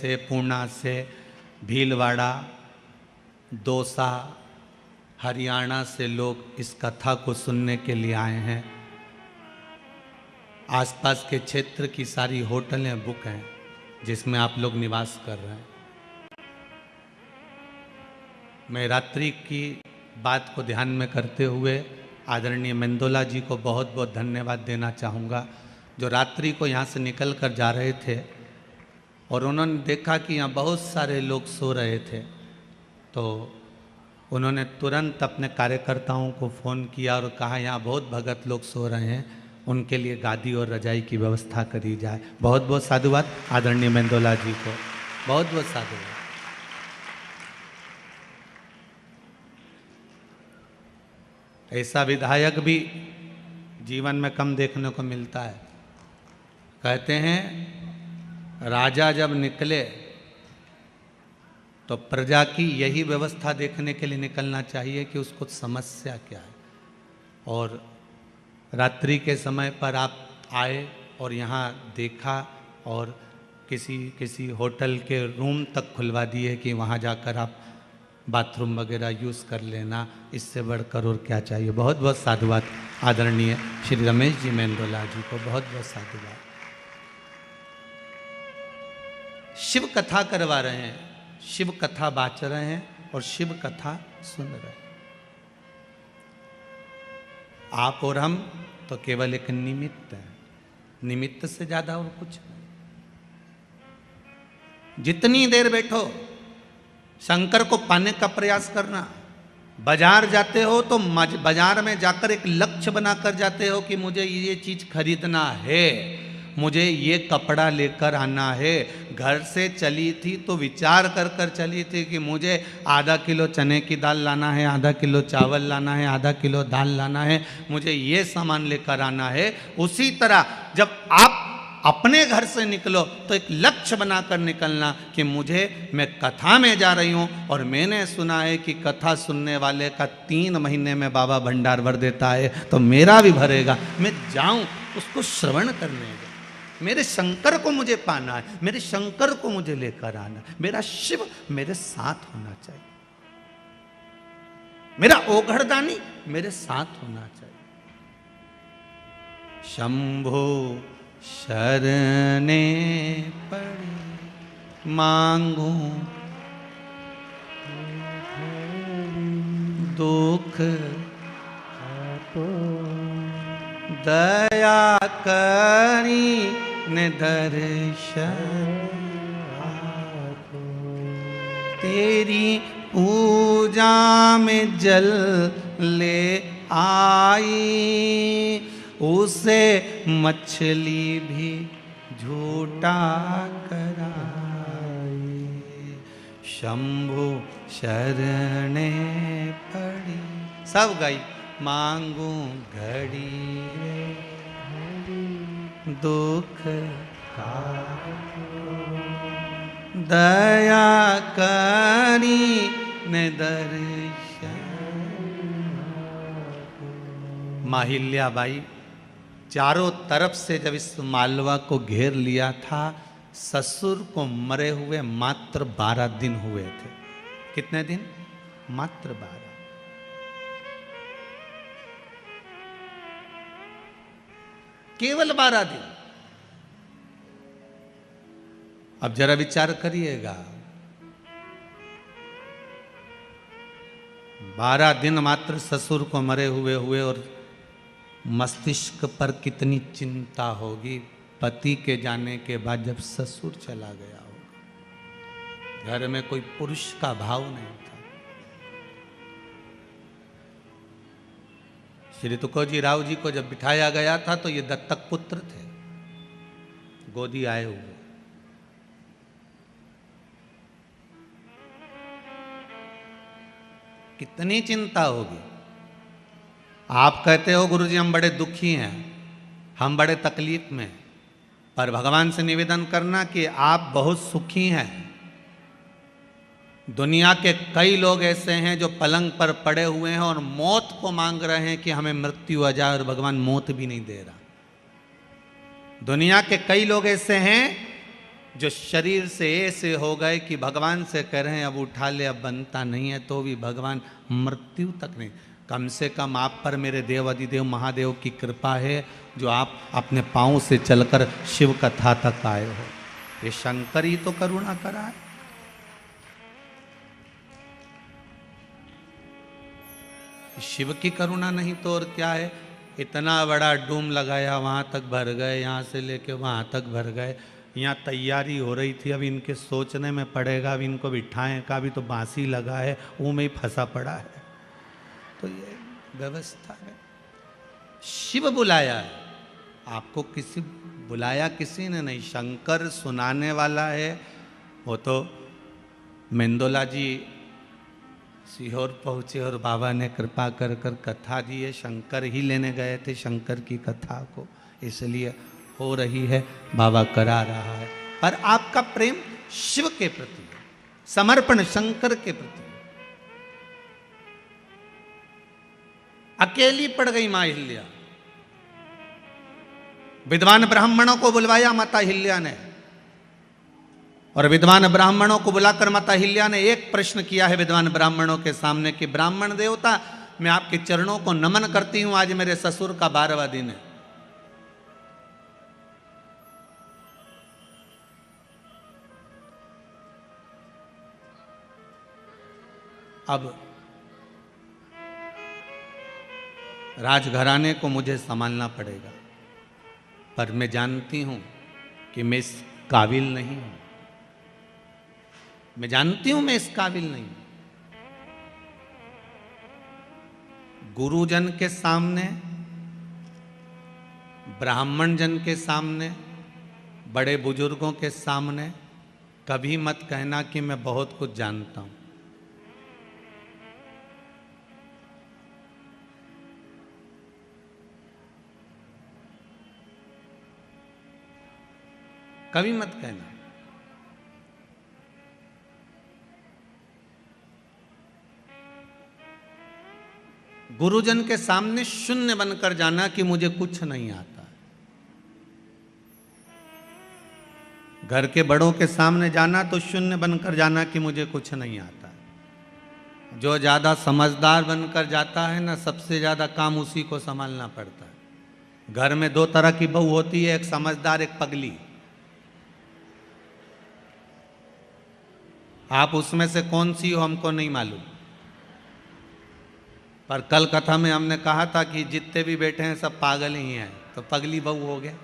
से, पूना से, भीलवाड़ा, दौसा, हरियाणा से लोग इस कथा को सुनने के लिए आए हैं। आसपास के क्षेत्र की सारी होटलें बुक हैं जिसमें आप लोग निवास कर रहे हैं। मैं रात्रि की बात को ध्यान में करते हुए आदरणीय मेंदोला जी को बहुत बहुत धन्यवाद देना चाहूँगा, जो रात्रि को यहाँ से निकल कर जा रहे थे और उन्होंने देखा कि यहाँ बहुत सारे लोग सो रहे थे, तो उन्होंने तुरंत अपने कार्यकर्ताओं को फ़ोन किया और कहा यहाँ बहुत भगत लोग सो रहे हैं, उनके लिए गादी और रजाई की व्यवस्था करी जाए। बहुत बहुत साधुवाद आदरणीय मेंदोला जी को, बहुत बहुत साधुवाद। ऐसा विधायक भी जीवन में कम देखने को मिलता है। कहते हैं राजा जब निकले तो प्रजा की यही व्यवस्था देखने के लिए निकलना चाहिए कि उसको समस्या क्या है। और रात्रि के समय पर आप आए और यहाँ देखा और किसी होटल के रूम तक खुलवा दिए कि वहाँ जाकर आप बाथरूम वगैरह यूज़ कर लेना, इससे बढ़कर और क्या चाहिए। बहुत बहुत साधुवाद आदरणीय श्री रमेश जी मेंदोला जी को, बहुत बहुत साधुवाद। शिव कथा करवा रहे हैं, शिव कथा बाच रहे हैं और शिव कथा सुन रहे हैं। आप और हम तो केवल एक निमित्त है, निमित्त से ज्यादा और कुछ नहीं। जितनी देर बैठो शंकर को पाने का प्रयास करना। बाजार जाते हो तो बाजार में जाकर एक लक्ष्य बनाकर जाते हो कि मुझे ये चीज खरीदना है, मुझे ये कपड़ा लेकर आना है। घर से चली थी तो विचार कर कर चली थी कि मुझे आधा किलो चने की दाल लाना है, आधा किलो चावल लाना है, आधा किलो दाल लाना है, मुझे ये सामान लेकर आना है। उसी तरह जब आप अपने घर से निकलो तो एक लक्ष्य बनाकर निकलना कि मैं कथा में जा रही हूँ और मैंने सुना है कि कथा सुनने वाले का 3 महीने में बाबा भंडार भर देता है, तो मेरा भी भरेगा। मैं जाऊँ उसको श्रवण करने, मेरे शंकर को मुझे पाना है, मेरे शंकर को मुझे लेकर आना, मेरा शिव मेरे साथ होना चाहिए, मेरा ओघड़दानी मेरे साथ होना चाहिए। शंभो शरणे पड़े मांगू दुख दया करी निदर्शन तेरी पूजा में जल ले आई, उसे मछली भी झूठा कराई। शंभु शरणे पड़ी, सब गई मांगू घड़ी दुख का दया करी निदर्शन। माहिल्याबाई चारों तरफ से जब इस मालवा को घेर लिया था, ससुर को मरे हुए मात्र 12 दिन हुए थे। कितने दिन? मात्र 12। केवल 12 दिन। अब जरा विचार करिएगा, 12 दिन मात्र ससुर को मरे हुए और मस्तिष्क पर कितनी चिंता होगी पति के जाने के बाद जब ससुर चला गया होगा। घर में कोई पुरुष का भाव नहीं था। श्री तुकोजी राव जी को जब बिठाया गया था तो ये दत्तक पुत्र थे, गोदी आए हुए। कितनी चिंता होगी। आप कहते हो गुरुजी हम बड़े दुखी हैं, हम बड़े तकलीफ में, पर भगवान से निवेदन करना कि आप बहुत सुखी हैं। दुनिया के कई लोग ऐसे हैं जो पलंग पर पड़े हुए हैं और मौत को मांग रहे हैं कि हमें मृत्यु आ जाए, और भगवान मौत भी नहीं दे रहा। दुनिया के कई लोग ऐसे हैं जो शरीर से ऐसे हो गए कि भगवान से कह रहे हैं अब उठा ले, अब बनता नहीं है, तो भी भगवान मृत्यु तक नहीं। कम से कम आप पर मेरे देव अधिदेव महादेव की कृपा है जो आप अपने पाँव से चलकर शिव कथा तक आए हो। ये शंकर ही तो करुणा करा है। शिव की करुणा नहीं तो और क्या है। इतना बड़ा डूम लगाया, वहां तक भर गए, यहाँ से लेके वहां तक भर गए। यहाँ तैयारी हो रही थी, अब इनके सोचने में पड़ेगा, अब इनको बिठाएं का भी तो बांसी लगा है, वो में ही फंसा पड़ा है। तो ये व्यवस्था है। शिव बुलाया है आपको, किसी बुलाया किसी ने नहीं। शंकर सुनाने वाला है। वो तो मेंदोला जी सीहोर पहुँचे और बाबा ने कृपा कर कर कथा दी है। शंकर ही लेने गए थे शंकर की कथा को, इसलिए हो रही है, बाबा करा रहा है। पर आपका प्रेम शिव के प्रति, समर्पण शंकर के प्रति। अकेली पड़ गई मां हिल्या। विद्वान ब्राह्मणों को बुलवाया माता हिल्या ने, और विद्वान ब्राह्मणों को बुलाकर माता हिल्या ने एक प्रश्न किया है विद्वान ब्राह्मणों के सामने कि ब्राह्मण देवता, मैं आपके चरणों को नमन करती हूं, आज मेरे ससुर का 12वां दिन है। अब राजघराने को मुझे संभालना पड़ेगा, पर मैं जानती हूं कि मैं इस काबिल नहीं हूं। मैं जानती हूं मैं इस काबिल नहीं हूं। गुरुजन के सामने, ब्राह्मण जन के सामने, बड़े बुजुर्गों के सामने कभी मत कहना कि मैं बहुत कुछ जानता हूं। कभी मत कहना। गुरुजन के सामने शून्य बनकर जाना कि मुझे कुछ नहीं आता। घर के बड़ों के सामने जाना तो शून्य बनकर जाना कि मुझे कुछ नहीं आता। जो ज्यादा समझदार बनकर जाता है ना, सबसे ज्यादा काम उसी को संभालना पड़ता है। घर में 2 तरह की बहू होती है, एक समझदार, एक पगली। आप उसमें से कौन सी हो हमको नहीं मालूम, पर कल कथा में हमने कहा था कि जितने भी बैठे हैं सब पागल ही हैं, तो पगली बहू हो गया।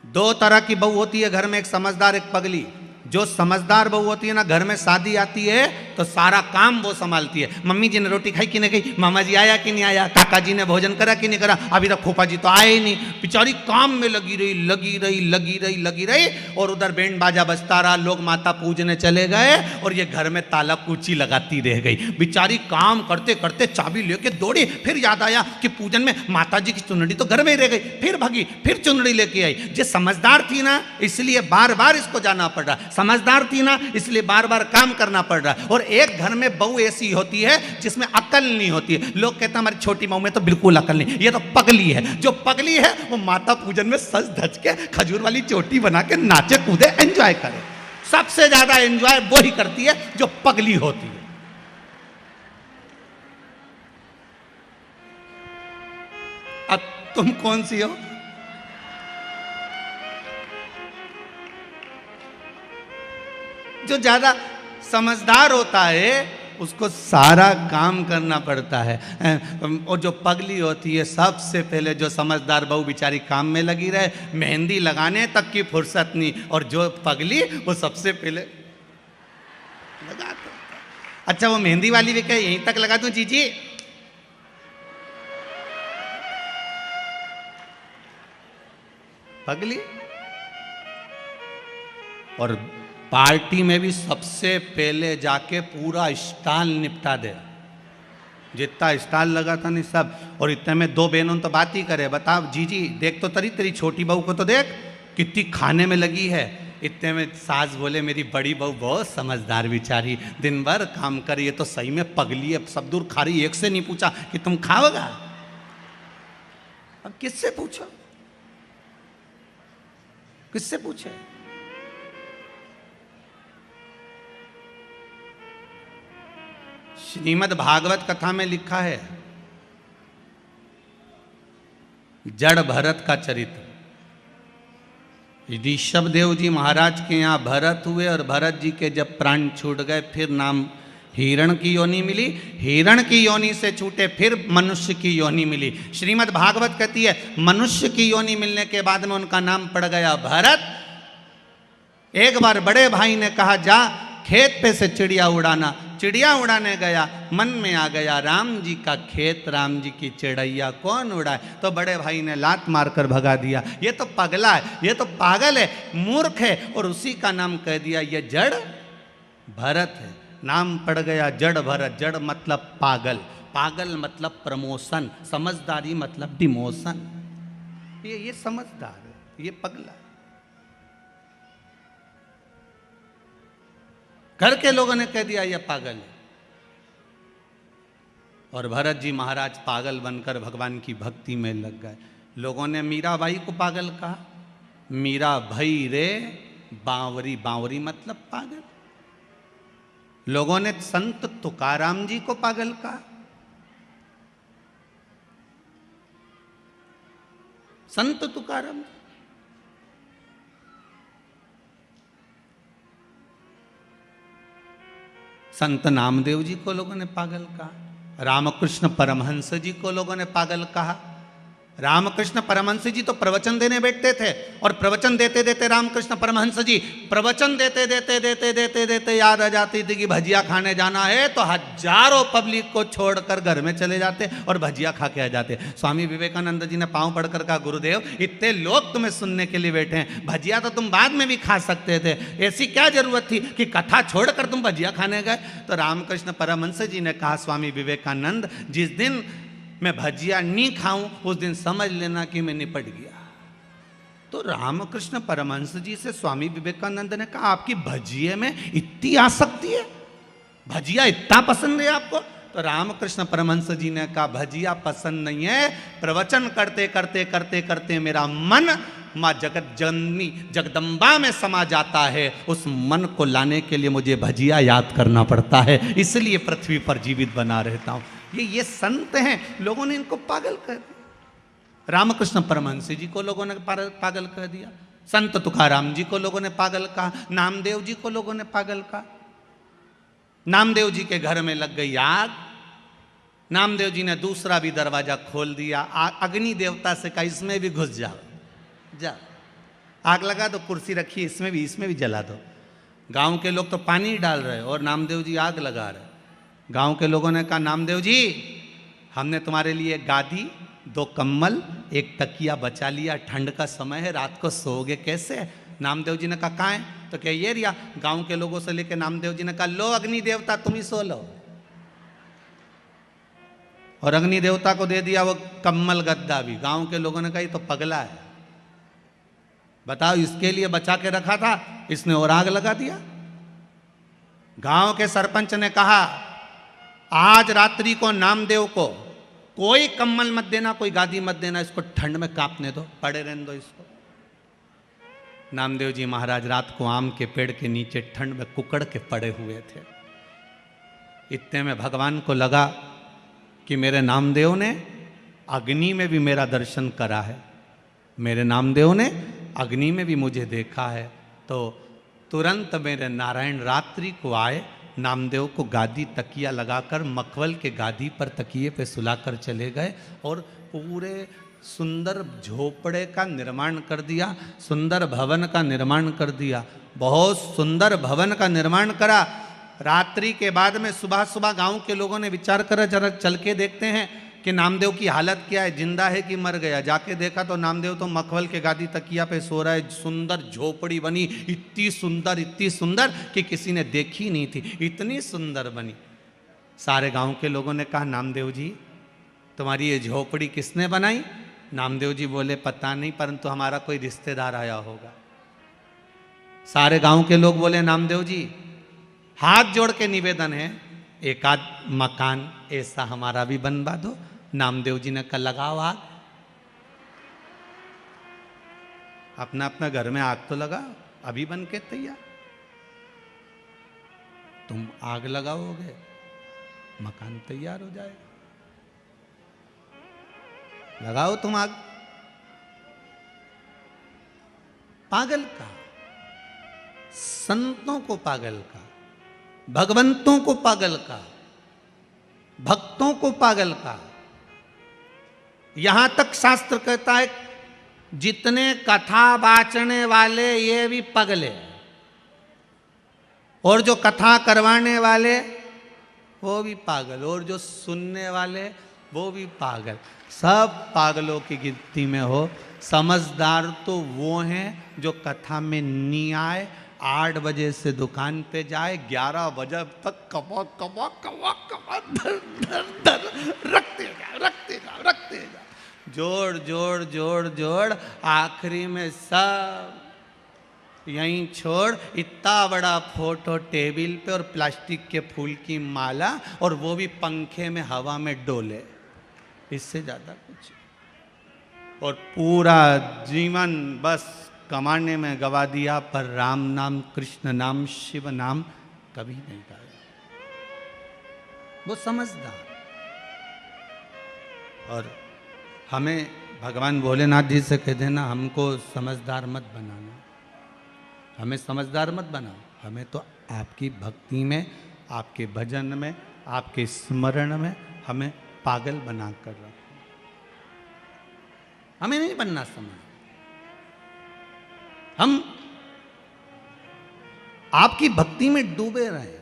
2 तरह की बहू होती है घर में, एक समझदार, एक पगली। जो समझदार बहू होती है ना, घर में शादी आती है तो सारा काम वो संभालती है। मम्मी जी ने रोटी खाई कि नहीं खाई, मामा जी आया कि नहीं आया, काका जी ने भोजन करा कि नहीं करा, अभी तक फूफा जी तो आए ही नहीं। बेचारी काम में लगी रही लगी रही लगी रही लगी रही, और उधर बैंड बाजा बजता रहा, लोग माता पूजने चले गए, और ये घर में ताला कुची लगाती रह गई। बेचारी काम करते करते चाबी लेके दौड़ी, फिर याद आया कि पूजन में माता जी की चुनरी तो घर में ही रह गई, फिर भागी, फिर चुनरी लेके आई। जो समझदार थी ना, इसलिए बार बार इसको जाना पड़ रहा। समझदार थी ना, इसलिए बार बार काम करना पड़ रहा। और एक घर में बहू ऐसी होती है जिसमें अकल नहीं होती है। लोग कहते हैं हमारी छोटी बहू में तो बिल्कुल अकल नहीं, ये तो पगली है। जो पगली है वो माता पूजन में सज धज के खजूर वाली चोटी बना के नाचे कूदे, एंजॉय करे। सबसे ज्यादा एंजॉय वो ही करती है जो पगली होती है। अब तुम कौन सी हो? जो ज्यादा समझदार होता है उसको सारा काम करना पड़ता है, और जो पगली होती है सबसे पहले, जो समझदार बहू बेचारी काम में लगी रहे, मेहंदी लगाने तक की फुर्सत नहीं, और जो पगली वो सबसे पहले लगा दो। अच्छा, वो मेहंदी वाली भी कहे यहीं तक लगा दूं जीजी, पगली। और पार्टी में भी सबसे पहले जाके पूरा स्टॉल निपटा दे, जितना स्टॉल लगा था नहीं सब। और इतने में 2 बहनों तो बात ही करे, बताओ जीजी देख तो तेरी छोटी बहू को तो देख कितनी खाने में लगी है। इतने में सास बोले मेरी बड़ी बहू बहुत समझदार बेचारी, दिन भर काम करी है, तो सही में पगली है, सब दूर खा रही। एक से नहीं पूछा कि तुम खाओगा, अब किससे पूछो? किससे पूछे? श्रीमद् भागवत कथा में लिखा है, जड़ भरत का चरित्र। ऋषभ देव जी महाराज के यहाँ भरत हुए और भरत जी के जब प्राण छूट गए, फिर नाम हिरण की योनि मिली, हिरण की योनि से छूटे फिर मनुष्य की योनि मिली। श्रीमद् भागवत कहती है मनुष्य की योनि मिलने के बाद में उनका नाम पड़ गया भरत। एक बार बड़े भाई ने कहा जा खेत पे से चिड़िया उड़ाना। चिड़िया उड़ाने गया, मन में आ गया राम जी का खेत, राम जी की चिड़ैया कौन उड़ाए। तो बड़े भाई ने लात मारकर भगा दिया, ये तो पगला है, ये तो पागल है, मूर्ख है, और उसी का नाम कह दिया ये जड़ भरत है। नाम पड़ गया जड़ भरत। जड़ मतलब पागल, पागल मतलब प्रमोशन, समझदारी मतलब डिमोशन। ये समझदार है, ये पगला है। घर के लोगों ने कह दिया ये पागल है। और भरत जी महाराज पागल बनकर भगवान की भक्ति में लग गए। लोगों ने मीराबाई को पागल कहा, मीरा भई रे बावरी, बावरी मतलब पागल। लोगों ने संत तुकाराम जी को पागल कहा। संत तुकाराम, संत नामदेव जी को लोगों ने पागल कहा। रामकृष्ण परमहंस जी को लोगों ने पागल कहा। रामकृष्ण परमहंस जी तो प्रवचन देने बैठते थे, और प्रवचन देते देते रामकृष्ण परमहंस जी प्रवचन देते देते देते देते देते याद आ जाती थी कि भजिया खाने जाना है, तो हजारों पब्लिक को छोड़कर घर में चले जाते और भजिया खा के आ जाते। स्वामी विवेकानंद जी ने पांव पड़कर कहा, गुरुदेव इतने लोग तुम्हें सुनने के लिए बैठे हैं, भजिया तो तुम बाद में भी खा सकते थे, ऐसी क्या जरूरत थी कि कथा छोड़कर तुम भजिया खाने गए। तो रामकृष्ण परमहंस जी ने कहा, स्वामी विवेकानंद जिस दिन मैं भजिया नहीं खाऊं उस दिन समझ लेना कि मैं निपट गया। तो रामकृष्ण परमहंस जी से स्वामी विवेकानंद ने कहा, आपकी भजिए में इतनी आसक्ति है, भजिया इतना पसंद है आपको? तो रामकृष्ण परमहंस जी ने कहा, भजिया पसंद नहीं है, प्रवचन करते करते करते करते मेरा मन माँ जगत जननी जगदम्बा में समा जाता है। उस मन को लाने के लिए मुझे भजिया याद करना पड़ता है, इसलिए पृथ्वी पर जीवित बना रहता हूं। ये संत हैं, लोगों ने इनको पागल कर दिया। रामकृष्ण परमहंस जी को लोगों ने पागल कर दिया, संत तुकाराम जी को लोगों ने पागल कहा, नामदेव जी को लोगों ने पागल कहा। नामदेव जी के घर में लग गई आग, नामदेव जी ने दूसरा भी दरवाजा खोल दिया। अग्नि देवता से कहा, इसमें भी घुस जाओ, जा आग लगा दो, कुर्सी रखी इसमें भी जला दो। गांव के लोग तो पानी डाल रहे और नामदेव जी आग लगा रहे। गांव के लोगों ने कहा, नामदेव जी हमने तुम्हारे लिए गादी, 2 कम्बल, 1 तकिया बचा लिया, ठंड का समय है, रात को सोओगे कैसे? नामदेव जी ने कहा, कहाँ है? तो क्या ये रिया? गांव के लोगों से लेके नामदेव जी ने कहा, लो अग्नि देवता तुम ही सो लो। और अग्नि देवता को दे दिया वो कम्बल गद्दा भी। गांव के लोगों ने कहा, ये तो पगला है, बताओ इसके लिए बचा के रखा था, इसने और आग लगा दिया। गांव के सरपंच ने कहा, आज रात्रि को नामदेव को कोई कम्बल मत देना, कोई गादी मत देना, इसको ठंड में कांपने दो, पड़े रहने दो इसको। नामदेव जी महाराज रात को आम के पेड़ के नीचे ठंड में कुकड़ के पड़े हुए थे। इतने में भगवान को लगा कि मेरे नामदेव ने अग्नि में भी मेरा दर्शन करा है, मेरे नामदेव ने अग्नि में भी मुझे देखा है। तो तुरंत मेरे नारायण रात्रि को आए, नामदेव को गादी तकिया लगाकर मखवल के गादी पर तकिए पे सुलाकर चले गए और पूरे सुंदर झोपड़े का निर्माण कर दिया, सुंदर भवन का निर्माण कर दिया। बहुत सुंदर भवन का निर्माण करा। रात्रि के बाद में सुबह सुबह गांव के लोगों ने विचार करा, जरा चल के देखते हैं कि नामदेव की हालत क्या है, जिंदा है कि मर गया। जाके देखा तो नामदेव तो मखवल के गादी तकिया पे सो रहा है। सुंदर झोपड़ी बनी, इतनी सुंदर कि किसी ने देखी नहीं थी, इतनी सुंदर बनी। सारे गांव के लोगों ने कहा, नामदेव जी तुम्हारी ये झोपड़ी किसने बनाई? नामदेव जी बोले, पता नहीं, परंतु हमारा कोई रिश्तेदार आया होगा। सारे गांव के लोग बोले, नामदेव जी हाथ जोड़ के निवेदन है, एक आध मकान ऐसा हमारा भी बनवा दो। नामदेव जी ने कहा, लगाओ आग। अपना अपना घर में आग तो लगा, अभी बन के तैयार। तुम आग लगाओगे, मकान तैयार हो जाएगा। लगाओ तुम आग। पागल का, संतों को पागल का, भगवंतों को पागल का, भक्तों को पागल का। यहां तक शास्त्र कहता है जितने कथा बाचने वाले ये भी पगले, और जो कथा करवाने वाले वो भी पागल, और जो सुनने वाले वो भी पागल। सब पागलों की गिनती में हो। समझदार तो वो हैं जो कथा में नहीं आए, 8 बजे से दुकान पे जाए, 11 बजे तक कमा कमा कमा कमा धर धर धर रखते जा, जोड़ जोड़ जोड़ जोड़, आखिरी में सब यहीं छोड़। इतना बड़ा फोटो टेबल पे और प्लास्टिक के फूल की माला, और वो भी पंखे में हवा में डोले, इससे ज्यादा कुछ। और पूरा जीवन बस कमाने में गवा दिया, पर राम नाम, कृष्ण नाम, शिव नाम कभी नहीं गाया। वो समझदार। और हमें भगवान भोलेनाथ जी से कह देना, हमको समझदार मत बनाना, हमें समझदार मत बनाओ, हमें तो आपकी भक्ति में, आपके भजन में, आपके स्मरण में हमें पागल बना कर रखो। हमें नहीं बनना समझ। हम आपकी भक्ति में डूबे रहे।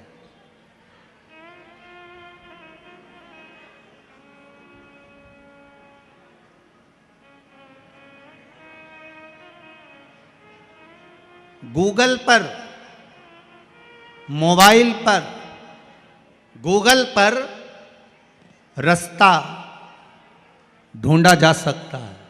गूगल पर, मोबाइल पर, गूगल पर रास्ता ढूंढा जा सकता है।